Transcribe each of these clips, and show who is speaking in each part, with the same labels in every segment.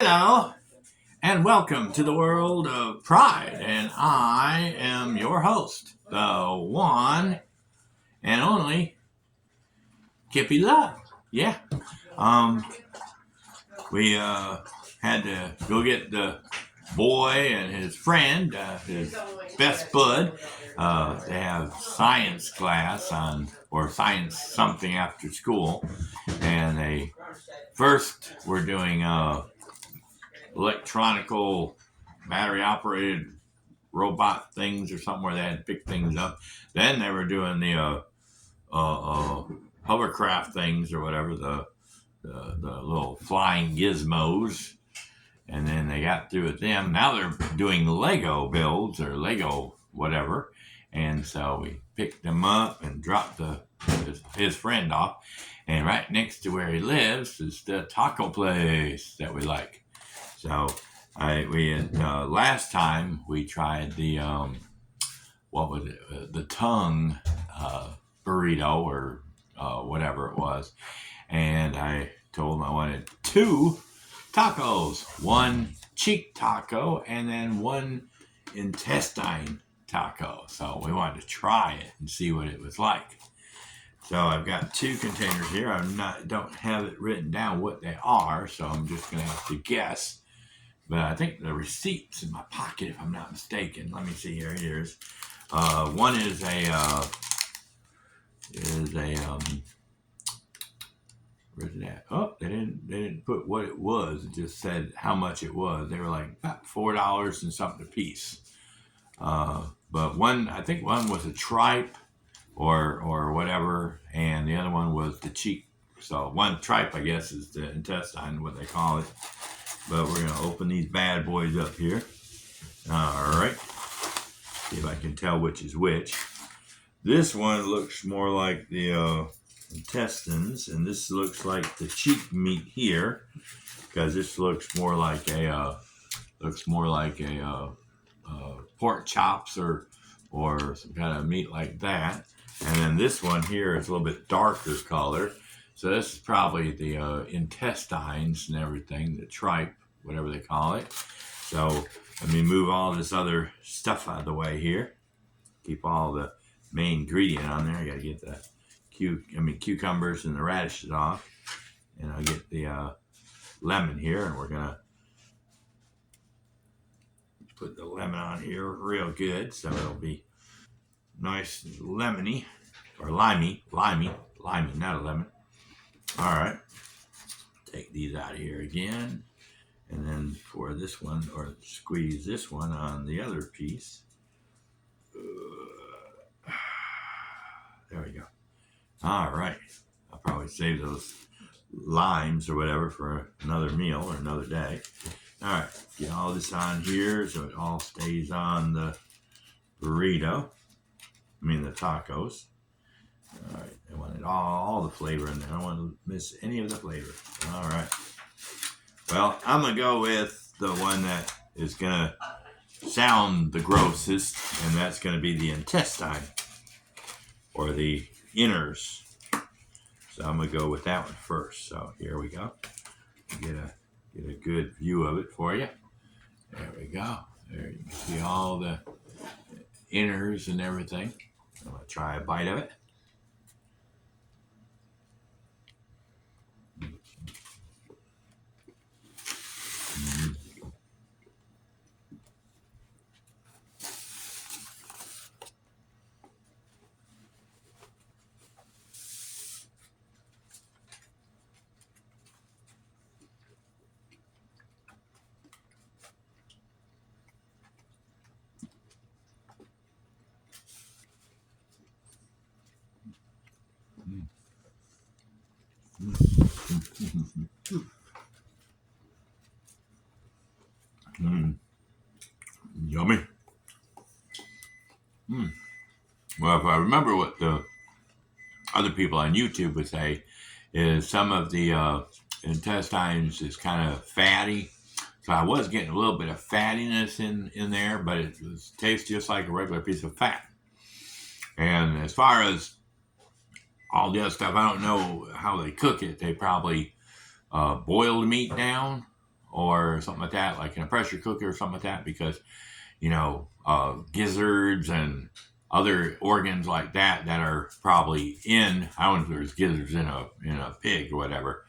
Speaker 1: Hello, and welcome to the world of pride. And I am your host, the one and only Kippy Love. Yeah. Um, we had to go get the boy and his friend, his best bud. They have science class or science something after school, and they first were doing electronical battery operated robot things or something where they had to pick things up. Then they were doing the hovercraft things or whatever, the little flying gizmos. And then they got through with them. Now they're doing Lego builds or Lego whatever. And so we picked them up and dropped his friend off. And right next to where he lives is the taco place that we like. So we had last time we tried the what was it? The tongue burrito or whatever it was, and I told him I wanted two tacos, one cheek taco, and then one intestine taco. So we wanted to try it and see what it was like. So I've got two containers here. Don't have it written down what they are, so I'm just gonna have to guess. But I think the receipt's in my pocket, if I'm not mistaken. Let me see here. Here's one where's it at? Oh, they didn't put what it was. It just said how much it was. They were like about $4 and something a piece. But I think one was a tripe or whatever, and the other one was the cheek. So one tripe, I guess, is the intestine, what they call it. But we're gonna open these bad boys up here. All right. See if I can tell which is which. This one looks more like the intestines, and this looks like the cheek meat here, because this looks more like a pork chops or some kind of meat like that. And then this one here is a little bit darker color. So this is probably the intestines and everything, the tripe, whatever they call it. So let me move all this other stuff out of the way here. Keep all the main ingredient on there. I got to get the cucumbers and the radishes off, and I'll get the lemon here, and we're gonna put the lemon on here real good, so it'll be nice and lemony or limey, not a lemon. All right, take these out of here again, and then for this one, or squeeze this one on the other piece. There we go. All right. I'll probably save those limes or whatever for another meal or another day. All right. Get all this on here so it all stays on the burrito. The tacos. All right. I want all the flavor in there. I don't want to miss any of the flavor. All right. Well, I'm going to go with the one that is going to sound the grossest, and that's going to be the intestine or the inners. So I'm going to go with that one first. So here we go. Get a good view of it for you. There we go. There you can see all the inners and everything. I'm going to try a bite of it. Yummy. Well, if I remember what the other people on YouTube would say, is some of the intestines is kind of fatty. So I was getting a little bit of fattiness in there, but it tastes just like a regular piece of fat. And as far as all the other stuff, I don't know how they cook it. They probably boil the meat down, or something like that, like in a pressure cooker or something like that, because gizzards and other organs like that are probably in. I don't know if there's gizzards in a pig or whatever,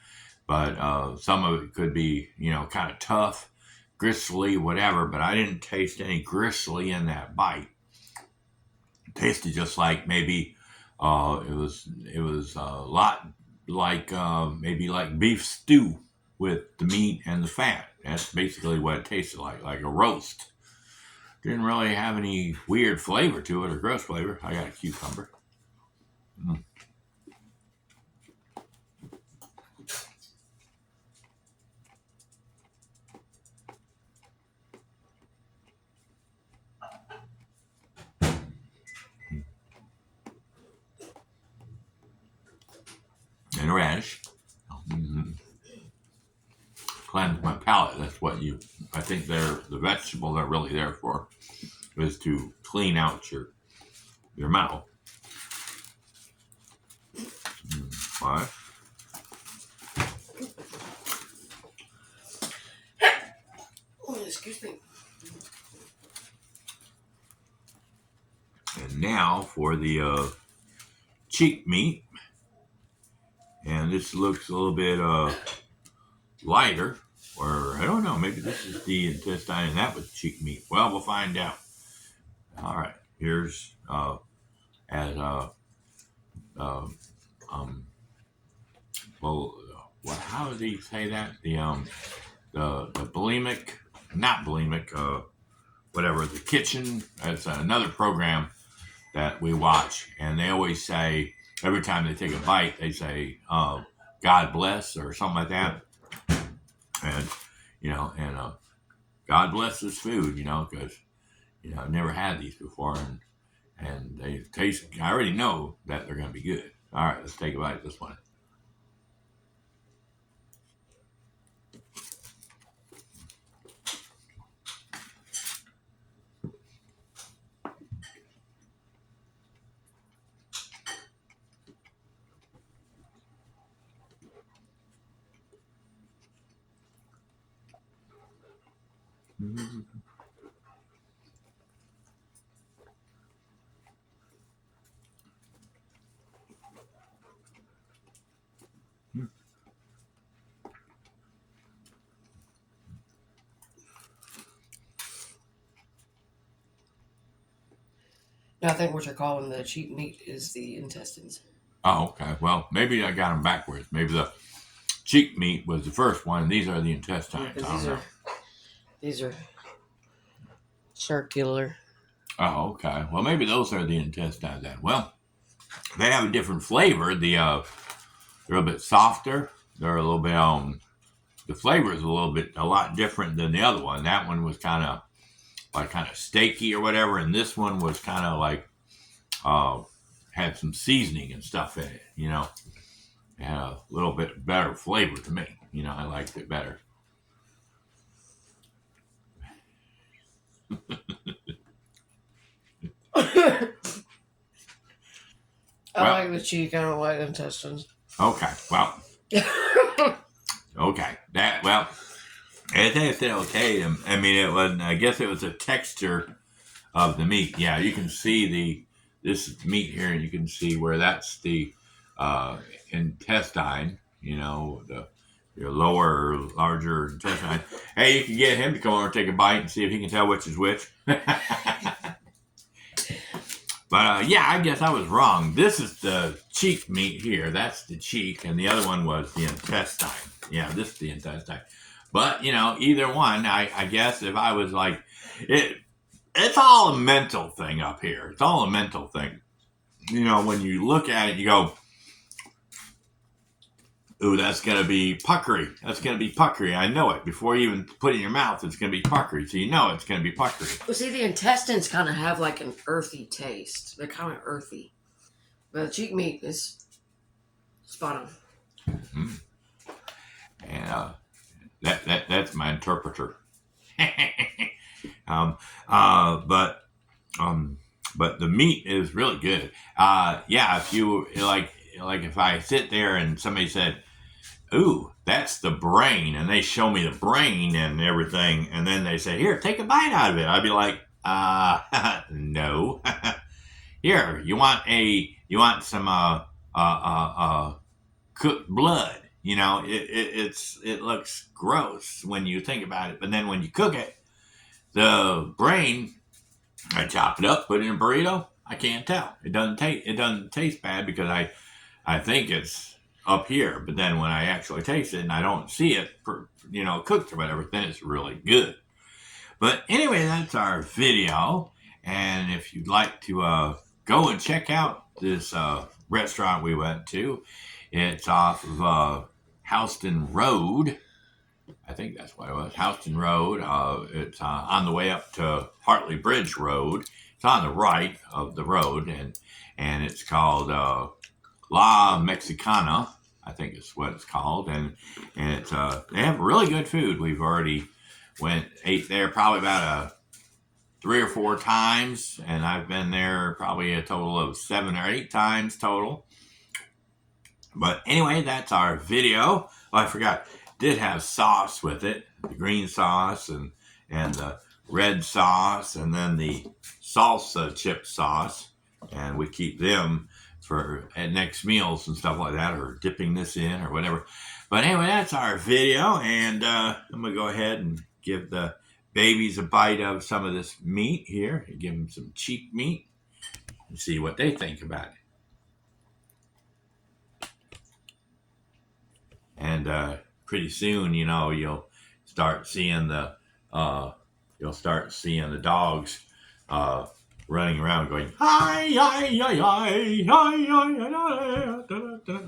Speaker 1: but some of it could be kind of tough, gristly, whatever. But I didn't taste any gristly in that bite. It tasted just like maybe it was a lot like maybe like beef stew with the meat and the fat. That's basically what it tasted like a roast. Didn't really have any weird flavor to it or gross flavor. I got a cucumber. Mm. And radish. Mm-hmm. Cleanse my palate. That's what I think the vegetables are really there for, is to clean out your mouth. All right.
Speaker 2: Oh, excuse me.
Speaker 1: And now for the cheek meat. And this looks a little bit lighter, or I don't know, maybe this is the intestine and that was cheek meat. Well, we'll find out. All right, here's as well, how did he say that? The bulimic, not bulimic, whatever, the kitchen. That's another program that we watch, and they always say every time they take a bite, they say God bless or something like that, and God bless this food, because I've never had these before, and they taste. I already know that they're going to be good. All right, let's take a bite of this one. Mm-hmm.
Speaker 2: I think what you're calling the cheap meat is the intestines.
Speaker 1: Oh, okay. Well, maybe I got them backwards. Maybe the cheek meat was the first one, and these are the intestines.
Speaker 2: Yeah,
Speaker 1: I don't know.
Speaker 2: these are circular.
Speaker 1: Oh, okay. Well, maybe those are the intestines then. Well, they have a different flavor. They're a little bit softer. They're a little bit the flavor is a lot different than the other one. That one was kind of steaky or whatever, and this one was kind of like had some seasoning and stuff in it. It had a little bit better flavor to me. I liked it better.
Speaker 2: I like the cheek. I don't like intestines.
Speaker 1: Okay. Well. Okay. It tasted okay. I mean, it was. I guess it was a texture of the meat. Yeah, you can see this meat here, and you can see where that's the intestine. Your lower, larger intestine. Hey, you can get him to come over and take a bite and see if he can tell which is which. But yeah, I guess I was wrong. This is the cheek meat here. That's the cheek, and the other one was the intestine. Yeah, this is the intestine. But either one, I guess if I was like, it's all a mental thing up here. It's all a mental thing. When you look at it, you go, ooh, that's going to be puckery. That's going to be puckery. I know it. Before you even put it in your mouth, it's going to be puckery. So you know it's going to be puckery.
Speaker 2: Well, see, the intestines kind of have like an earthy taste. They're kind of earthy. But the cheek meat is spot on.
Speaker 1: Mm-hmm. And that's my interpreter. But the meat is really good. Yeah, if you like if I sit there and somebody said, ooh, that's the brain. And they show me the brain and everything. And then they say, here, take a bite out of it. I'd be like, no. Here, you want some cooked blood. You know, it looks gross when you think about it. But then when you cook it, the brain, I chop it up, put it in a burrito. I can't tell. It doesn't taste bad because I think it's up here, but then when I actually taste it and I don't see it, cooked or whatever, then it's really good. But anyway, that's our video. And if you'd like to go and check out this restaurant we went to, it's off of Houston Road. I think that's what it was. Houston Road. It's on the way up to Hartley Bridge Road. It's on the right of the road, and it's called La Mexicana. I think it's what it's called, and it's they have really good food. We've already ate there probably about 3 or 4 times, and I've been there probably a total of 7 or 8 times total. But anyway, that's our video. Oh, I forgot. Did have sauce with it, the green sauce and the red sauce, and then the salsa chip sauce, and we keep them for at next meals and stuff like that, or dipping this in or whatever. But anyway, that's our video, and I'm gonna go ahead and give the babies a bite of some of this meat here. Give them some cheek meat and see what they think about it. And pretty soon, you'll start seeing the dogs running around going, hi, hi, hi, hi, hi, hi, hi.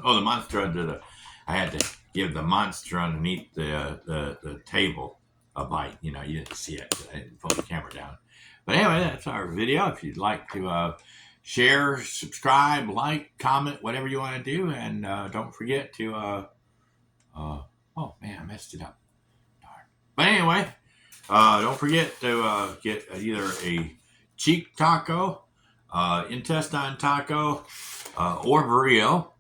Speaker 1: Oh, the monster I had to give the monster underneath the table a bite. You didn't see it. I didn't pull the camera down. But anyway, that's our video. If you'd like to share, subscribe, like, comment, whatever you want to do. And don't forget to, oh man, I messed it up. Darn. But anyway, don't forget to get either a cheek taco, intestine taco, or burrito,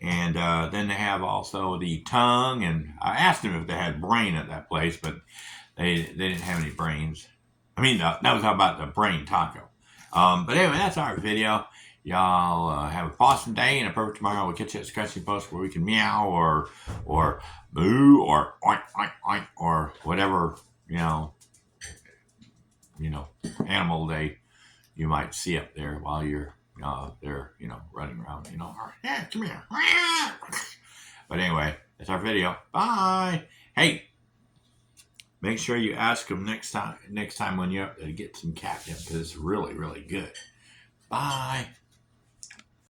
Speaker 1: And then they have also the tongue. And I asked them if they had brain at that place, but they didn't have any brains. I mean, that was about the brain taco. But anyway, that's our video. Y'all have a awesome day and a perfect tomorrow. We'll catch you at Scratchy Post where we can meow or moo or oink, oink, oink, or whatever, animal you might see up there while you're they're running around, yeah, come here. But anyway, that's our video. Bye. Hey, make sure you ask them next time when you're up there to get some catnip, because it's really, really good. Bye.